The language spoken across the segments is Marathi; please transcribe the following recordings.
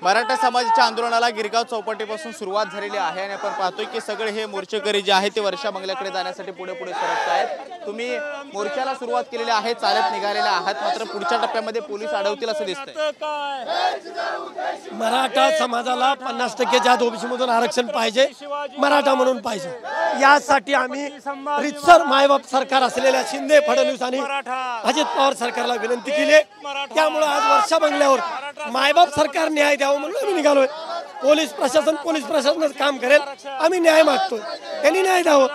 मराठा समाजाच्या आंदोलनाला गिरगाव चौपाटीपासून सुरुवात झालेली आहे आणि आपण पाहतोय की सगळे हे मोर्चेकरी जे आहेत ते वर्षा बंगल्याकडे जाण्यासाठी पुढे सरकत आहेत। तुम्ही मोर्चाला सुरुवात केलेली आहे, चालत निघालेले आहात, मात्र पुढच्या टप्प्यामध्ये पोलीस अडवतील असं दिसतंय। मराठा समाजाला 50% ओबीसी मधून आरक्षण पाहिजे, मराठा म्हणून पाहिजे। यासाठी आम्ही रितसर मायबाप सरकार असलेल्या शिंदे फडणवीस आणि अजित पवार सरकारला विनंती केली। त्यामुळे आज वर्षा बंगल्यावर मायबाप सरकार न्याय द्यावा म्हणून आम्ही निघालोय। पोलीस प्रशासनच काम करेल, आम्ही न्याय मागतोय, त्यांनी न्याय द्यावं।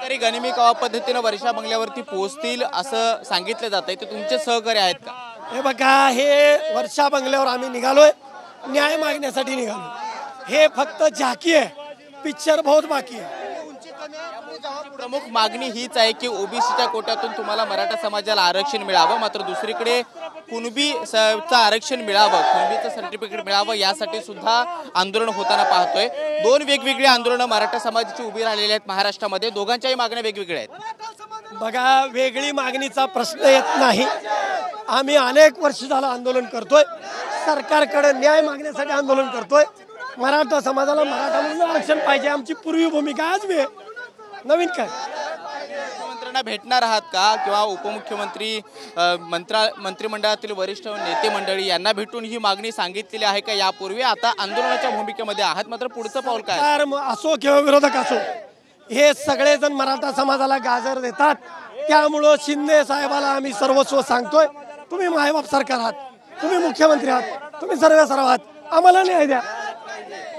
तरी गनिमी कावा पद्धतीने वर्षा बंगल्यावरती पोहोचतील असं सांगितलं जातंय, ते तुमचे सहकारी आहेत का? हे बघा, हे वर्षा बंगल्यावर आम्ही निघालोय न्याय मागण्यासाठी निघालो। हे फक्त झाकी आहे, पिक्चर बहुत बाकी आहे। प्रमुख मागणी हीच आहे की ओबीसीच्या कोट्यातून तुम्हाला मराठा समाजाला आरक्षण मिळावं, मात्र दुसरीकडे कुणबीचं आरक्षण मिळावं, कुणबीचं सर्टिफिकेट मिळावं, यासाठी सुद्धा आंदोलन होताना पाहतोय। दोन वेगवेगळी आंदोलनं मराठा समाजाची उभी राहिलेली आहेत महाराष्ट्रामध्ये, दोघांच्याही मागण्या वेगवेगळ्या आहेत। बघा, वेगळी मागणीचा प्रश्न येत नाही। आम्ही अनेक वर्ष झालं आंदोलन करतोय, सरकारकडे न्याय मागण्यासाठी आंदोलन करतोय। मराठा समाजाला मराठा म्हणून आरक्षण पाहिजे, आमची पूर्वी भूमिका आज बी नवीन काय। मुख्यमंत्र्यांना भेटणार आहात का किंवा उपमुख्यमंत्री मंत्रिमंडळातील वरिष्ठ नेते मंडळी यांना भेटून ही मागणी सांगितलेली आहे का यापूर्वी? आता आंदोलनाच्या भूमिकेमध्ये आहात, मात्र पुढचं पाऊल काय? असो किंवा विरोधक असो, हे सगळेजण मराठा समाजाला गाजर देतात। त्यामुळं शिंदे साहेबाला आम्ही सर्वस्व सांगतोय, तुम्ही मायबाप सरकार आहात, तुम्ही मुख्यमंत्री आहात, तुम्ही सर्व आहात, आम्हाला न्याय द्या।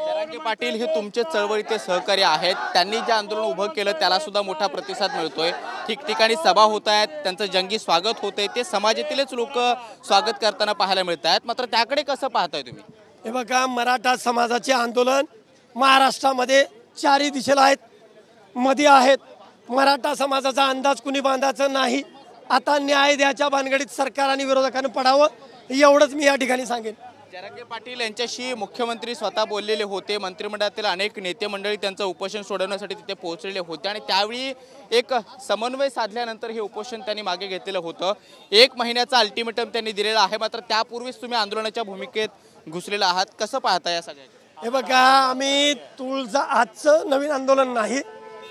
जरांगे पाटील हे तुमचे चळवळीचे सहकारी आहेत, त्यांनी जे आंदोलन उभं केलं त्याला सुद्धा मोठा प्रतिसाद मिळतोय। ठिकठिकाणी सभा होत आहेत, त्यांचं जंगी स्वागत होतंय, ते समाजातीलच लोक स्वागत करताना पाहायला मिळत आहेत, मात्र त्याकडे कसं पाहताय तुम्ही? हे बघा, मराठा समाजाचे आंदोलन महाराष्ट्रामध्ये चारी दिशेला आहेत, मध्ये आहेत। मराठा समाजाचा अंदाज कुणी बांधायचा नाही। आता न्याय द्यायच्या भानगडीत सरकार आणि विरोधकांनी पडावं, एवढंच मी या ठिकाणी सांगेन। जरांगे पाटील यांच्याशी मुख्यमंत्री स्वतः बोललेले होते, मंत्रिमंडळातील अनेक नेते मंडळी त्यांचं उपोषण सोडवण्यासाठी तिथे पोहोचलेले होते आणि त्यावेळी एक समन्वय साधल्यानंतर हे उपोषण त्यांनी मागे घेतलेलं होतं। 1 महिन्याचा अल्टिमेटम त्यांनी दिलेला आहे, मात्र त्यापूर्वीच तुम्ही आंदोलनाच्या भूमिकेत घुसलेला आहात, कसं पाहता या सगळ्याचं? हे बघा, आम्ही आजचं नवीन आंदोलन नाही,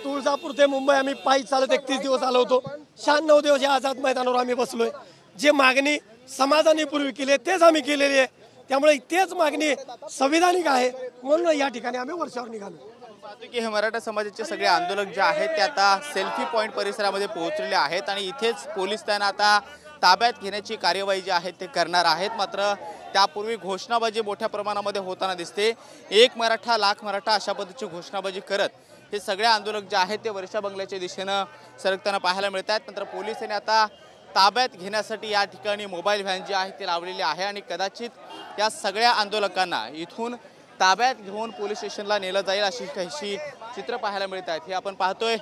तुळजापूर ते मुंबई आम्ही पायी चालत 31 दिवस आलो होतो। 96 दिवस या आझाद मैदानावर आम्ही बसलोय। जे मागणी समाजाने पूर्वी केली तेच आम्ही केलेली आहे, त्यामुळे तेच मागणी संविधानिक आहे, म्हणून या ठिकाणी आम्ही वर्षावर निघालो। पाहतो की हे मराठा समाजाचे सगळे आंदोलक जे आहेत ते आता सेल्फी पॉईंट परिसरामध्ये पोहोचलेले आहेत आणि इथेच पोलीस त्यांना आता ताब्यात घेण्याची कार्यवाही जी आहे ते करणार आहेत, मात्र त्यापूर्वी घोषणाबाजी मोठ्या प्रमाणामध्ये होताना दिसते। 1 मराठा लाख मराठा अशा पद्धतीची घोषणाबाजी करत हे सगळे आंदोलक जे आहेत ते वर्षा बंगल्याच्या दिशेनं सरकताना पाहायला मिळत आहेत। मात्र पोलिसांनी आता ताब्यात घेण्यासाठी या ठिकाणी मोबाईल व्हॅन जी आहे ती लावलेली आहे आणि कदाचित या सगळ्या आंदोलकांना इथून ताब्यात घेऊन पोलीस स्टेशनला नेलं जाईल अशी काहीशी चित्र पाहायला मिळत आहेत। हे आपण पाहतोय,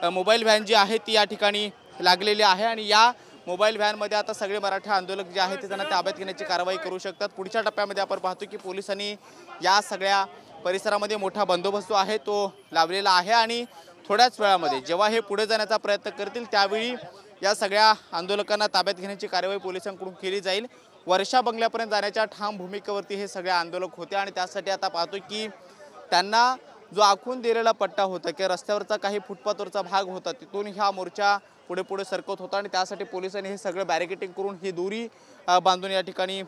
मोबाईल व्हॅन जी आहे ती या ठिकाणी लागलेली आहे आणि या मोबाईल व्हॅनमध्ये आता सगळे मराठा आंदोलक जे आहेत ते त्यांना ताब्यात घेण्याची कारवाई करू शकतात। पुढच्या टप्प्यामध्ये आपण पाहतो की पोलिसांनी या सगळ्या परिसरामध्ये मोठा बंदोबस्त आहे तो लावलेला आहे आणि थोड्याच वेळामध्ये जेव्हा हे पुढे जाण्याचा प्रयत्न करतील त्यावेळी या सगळ्या आंदोलकांना ताब्यात घेण्याची कार्यवाही पोलिसांकडून केली जाईल। वर्षा बंगल्यापर्यंत जाण्याच्या ठाम भूमिकेवरती हे सगळे आंदोलक होते आणि त्यासाठी आता पाहतो की त्यांना जो आखून दिलेला पट्टा होता किंवा रस्त्यावरचा काही फुटपाथवरचा भाग होता तिथून हा मोर्चा पुढे सरकत होता आणि त्यासाठी पोलिसांनी हे सगळं बॅरिकेटिंग करून ही दोरी बांधून या ठिकाणी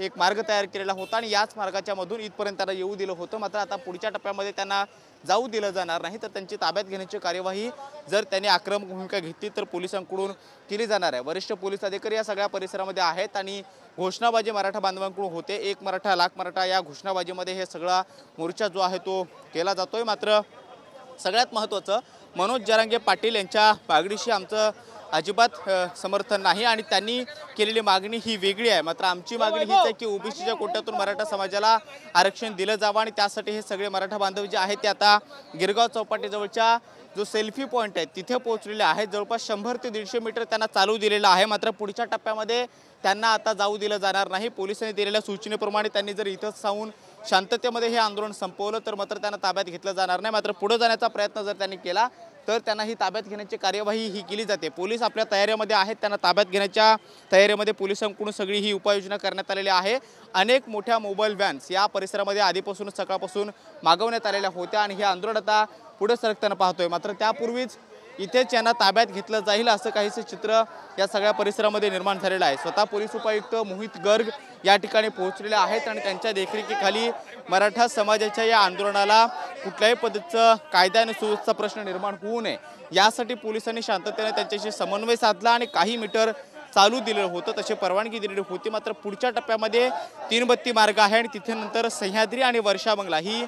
एक मार्ग तयार केलेला होता आणि याच मार्गाच्या मधून इथपर्यंत त्यांना येऊ दिलं होतं। मात्र आता पुढच्या टप्प्यामध्ये त्यांना जाऊ दिलं जाणार नाही, तर त्यांची ताब्यात घेण्याची कार्यवाही जर त्यांनी आक्रमक भूमिका घेतली तर पोलिसांकडून केली जाणार आहे। वरिष्ठ पोलीस अधिकारी या सगळ्या परिसरामध्ये आहेत आणि घोषणाबाजी मराठा बांधवांकडून होते। 1 मराठा लाख मराठा या घोषणाबाजीमध्ये हे सगळा मोर्चा जो आहे तो केला जातोय। मात्र सगळ्यात महत्त्वाचं, मनोज जरांगे पाटील यांच्या मागणीशी आमचं अजिबात समर्थन नाही आणि त्यांनी केलेली मागणी ही वेगळी आहे। मात्र आमची मागणी हीच आहे की ओबीसीच्या कोट्यातून मराठा समाजाला आरक्षण दिलं जावं आणि त्यासाठी हे सगळे मराठा बांधव जे आहेत ते आता गिरगाव चौपाटीजवळच्या जो सेल्फी पॉईंट आहे तिथे पोहोचलेले आहेत। जवळपास 100 ते 150 मीटर त्यांना चालू दिलेला आहे, मात्र पुढच्या टप्प्यामध्ये त्यांना आता जाऊ दिलं जाणार नाही। पोलिसांनी दिलेल्या सूचनेप्रमाणे त्यांनी जर इथंच राहून शांततेमध्ये हे आंदोलन संपवलं तर मात्र त्यांना ताब्यात घेतलं जाणार नाही। मात्र पुढे जाण्याचा प्रयत्न जर त्यांनी केला तर त्यांना ही ताब्यात घेण्याची कार्यवाही ही केली जाते। पोलीस आपल्या तयारीमध्ये आहेत, त्यांना ताब्यात घेण्याच्या तयारीमध्ये पोलिसांकडून सगळी ही उपाययोजना करण्यात आलेली आहे। अनेक मोठ्या मोबाईल व्हॅन्स या परिसरामध्ये आधीपासून सकाळपासून मागवण्यात आलेल्या होत्या आणि हे आंदोलन आता पुढे सरकताना पाहतोय। मात्र त्यापूर्वीच इथेच यांना ताब्यात घेतलं जाईल असं काहीसे चित्र या सगळ्या परिसरामध्ये निर्माण झालेलं आहे। स्वतः पोलीस उपायुक्त मोहित गर्ग या ठिकाणी पोहोचलेले आहेत आणि त्यांच्या देखरेखीखाली मराठा समाजाच्या या आंदोलनाला कुठल्याही पद्धतीचं कायदा आणि सुव्यवस्था प्रश्न निर्माण होऊ नये यासाठी पोलिसांनी शांततेने त्यांच्याशी समन्वय साधला आणि काही मीटर चालू दिलेलं होतं, तशी परवानगी दिलेली होती। मात्र पुढच्या टप्प्यामध्ये 3 बत्ती मार्ग आहे आणि तिथे नंतर सह्याद्री आणि वर्षा बंगला ही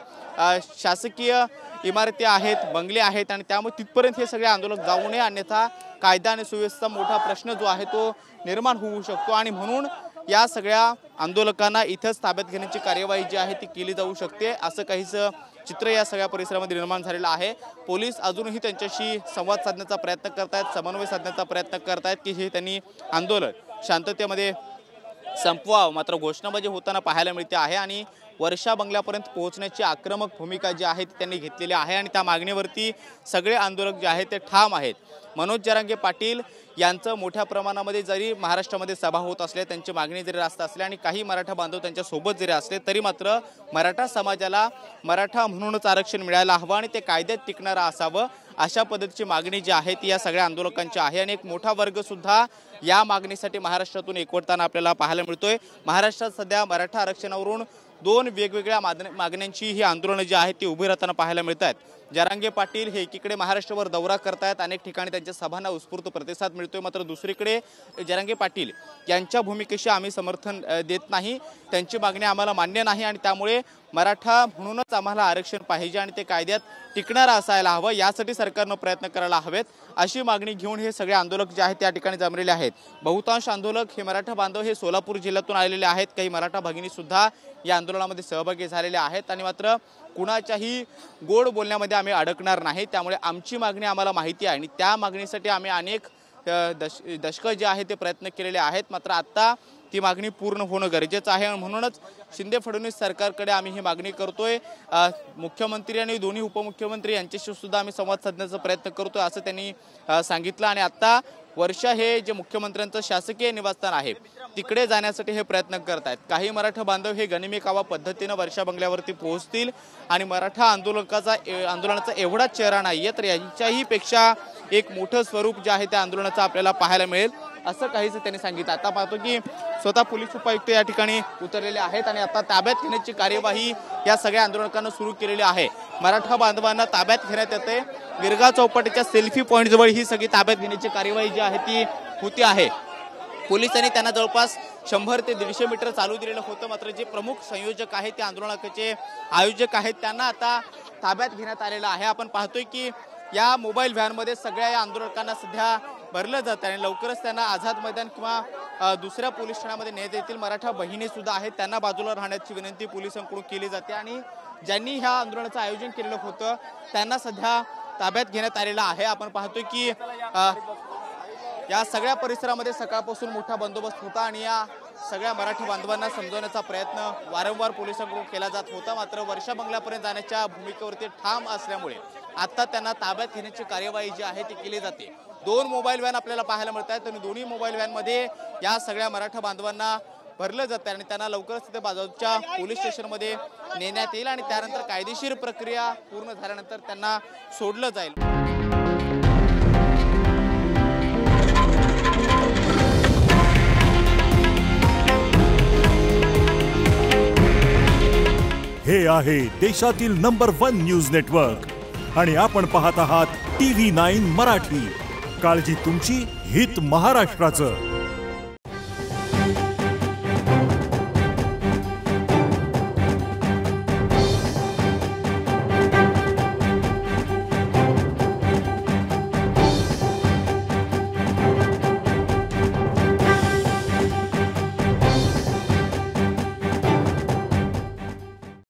शासकीय इमारती आहेत, बंगले आहेत आणि त्यामुळे तिथपर्यंत हे सगळे आंदोलक जाऊ नये, अन्यथा कायदा आणि सुव्यवस्था मोठा प्रश्न जो आहे तो निर्माण होऊ शकतो आणि म्हणून या सगळ्या आंदोलकांना इथंच ताब्यात घेण्याची कार्यवाही जी आहे ती केली जाऊ शकते असं काहीसं चित्र या सगळ्या परिसरामध्ये निर्माण झालेलं आहे। पोलीस अजूनही त्यांच्याशी संवाद साधण्याचा प्रयत्न करतायत, समन्वय साधण्याचा प्रयत्न करतायत की हे त्यांनी आंदोलन शांततेमध्ये संपवावं। मात्र घोषणाबाजी होताना पाहायला मिळते आहे आणि वर्षा बंगल्यापर्यंत पोहोचण्याची आक्रमक भूमिका जी आहे ती त्यांनी घेतलेली आहे आणि त्या मागणीवरती सगळे आंदोलक जे आहेत ते ठाम आहेत। मनोज जरांगे पाटील यांचं मोठ्या प्रमाणामध्ये जरी महाराष्ट्रामध्ये सभा होत असल्या, त्यांची मागणी जरी रास्त असल्या आणि काही मराठा बांधव त्यांच्या सोबत जरी असले तरी मात्र मराठा समाजाला मराठा म्हणूनच आरक्षण मिळायला हवं आणि ते कायद्यात टिकणारं असावं अशा पद्धतीची मागणी जी आहे ती या सगळ्या आंदोलकांची आहे आणि एक मोठा वर्ग सुद्धा या मागणीसाठी महाराष्ट्रातून एकवटताना आपल्याला पाहायला मिळतोय। महाराष्ट्रात सध्या मराठा आरक्षणावरून 2 वेगवेगळ्या मागण्यांची ही आंदोलनं जी आहेत ती उभी राहताना पाहायला मिळत आहेत। जरांगे पाटील हे एकीकडे महाराष्ट्रभर दौरा करतायत, अनेक ठिकाणी त्यांच्या सभांना उत्स्फूर्त प्रतिसाद मिळतोय, मात्र दुसरीकडे जरांगे पाटील यांच्या भूमिकेशी आम्ही समर्थन देत नाही, त्यांची मागणी आम्हाला मान्य नाही आणि त्यामुळे मराठा म्हणूनच आम्हाला आरक्षण पाहिजे आणि ते कायद्यात टिकणारं असायला हवं, यासाठी सरकारनं प्रयत्न करायला हवेत अशी मागणी घेऊन हे सगळे आंदोलक जे आहेत त्या ठिकाणी जमलेले आहेत। बहुतांश आंदोलक हे मराठा बांधव हे सोलापूर जिल्ह्यातून आलेले आहेत, काही मराठा भगिनी सुद्धा या आंदोलनामध्ये सहभागी झालेले आहेत आणि मात्र कुणाच्याही गोड बोलण्यामध्ये आम्ही अडकणार नाही। त्यामुळे आमची मागणी आम्हाला माहिती आहे आणि त्या मागणीसाठी आम्ही अनेक दशकं जे आहे ते प्रयत्न केलेले आहेत, मात्र आता ती मागणी पूर्ण होणं गरजेचं आहे। म्हणूनच शिंदे फडणवीस सरकारकडे आम्ही ही मागणी करतोय। मुख्यमंत्री आणि दोन्ही उपमुख्यमंत्री यांच्याशी सुद्धा आम्ही संवाद साधण्याचा प्रयत्न करतोय असं त्यांनी सांगितलं आणि आता वर्षा हे जे मुख्यमंत्र्यांचं शासकीय निवासस्थान आहे तिकडे जाण्यासाठी हे प्रयत्न करत आहेत। काही मराठा बांधव हे गनिमी कावा पद्धतीनं वर्षा बंगल्यावरती पोहोचतील आणि मराठा आंदोलनाचा एवढाच चेहरा नाहीये तर यांच्याही पेक्षा एक मोठं स्वरूप जे आहे त्या आंदोलनाचं आपल्याला पाहायला मिळेल असं काहीच त्यांनी सांगितलं। आता पाहतो की स्वतः पोलीस उपायुक्त या ठिकाणी उतरलेले आहेत आणि आता ताब्यात घेण्याची कार्यवाही या सगळ्या आंदोलकांना सुरू केलेली आहे। मराठा बांधवांना ताब्यात घेण्यात येते। गिरगाव चौपाटीच्या सेल्फी पॉईंट जवळ ही सगळी ताब्यात घेण्याची कार्यवाही जी आहे ती होती आहे। पोलिसांनी त्यांना जवळपास 100 ते 150 मीटर चालू दिलेलं होतं, मात्र जे प्रमुख संयोजक आहेत त्या आंदोलनाचे आयोजक आहेत त्यांना आता ताब्यात घेण्यात आलेलं आहे। आपण पाहतोय की या मोबाईल व्हॅनमध्ये सगळ्या या आंदोलकांना सध्या भरलं जातं आणि लवकरच त्यांना आझाद मैदान किंवा दुसऱ्या पोलीस ठाण्यामध्ये नेण्यात येतील। मराठा बहिणी सुद्धा आहेत, त्यांना बाजूला राहण्याची विनंती पोलिसांकडून केली जाते आणि ज्यांनी ह्या आंदोलनाचं आयोजन केलेलं होतं त्यांना सध्या ताब्यात घेण्यात आलेलं आहे। आपण पाहतोय की या सगळ्या परिसरामध्ये सकाळपासून मोठा बंदोबस्त होता आणि या सगळ्या मराठा बांधवांना समजवण्याचा प्रयत्न वारंवार पोलिसांकडून केला जात होता, मात्र वर्षा बंगल्यापर्यंत जाण्याच्या भूमिकेवरती ठाम असल्यामुळे आता त्यांना ताब्यात घेण्याची कार्यवाही जी आहे ती केली जाते। 2 मोबाईल व्हॅन आपल्याला पाहायला मिळत आहेत आणि दोन्ही मोबाईल व्हॅनमध्ये या सगळ्या मराठा बांधवांना भरलं जातं आणि त्यांना लवकरच तिथे बाजूच्या पोलीस स्टेशनमध्ये नेण्यात येईल आणि त्यानंतर कायदेशीर प्रक्रिया पूर्ण झाल्यानंतर त्यांना सोडलं जाईल। हे आहे देशातील नंबर 1 न्यूज नेटवर्क आणि आपण पाहत आहात TV9 मराठी। काळजी तुमची, हित महाराष्ट्राचं।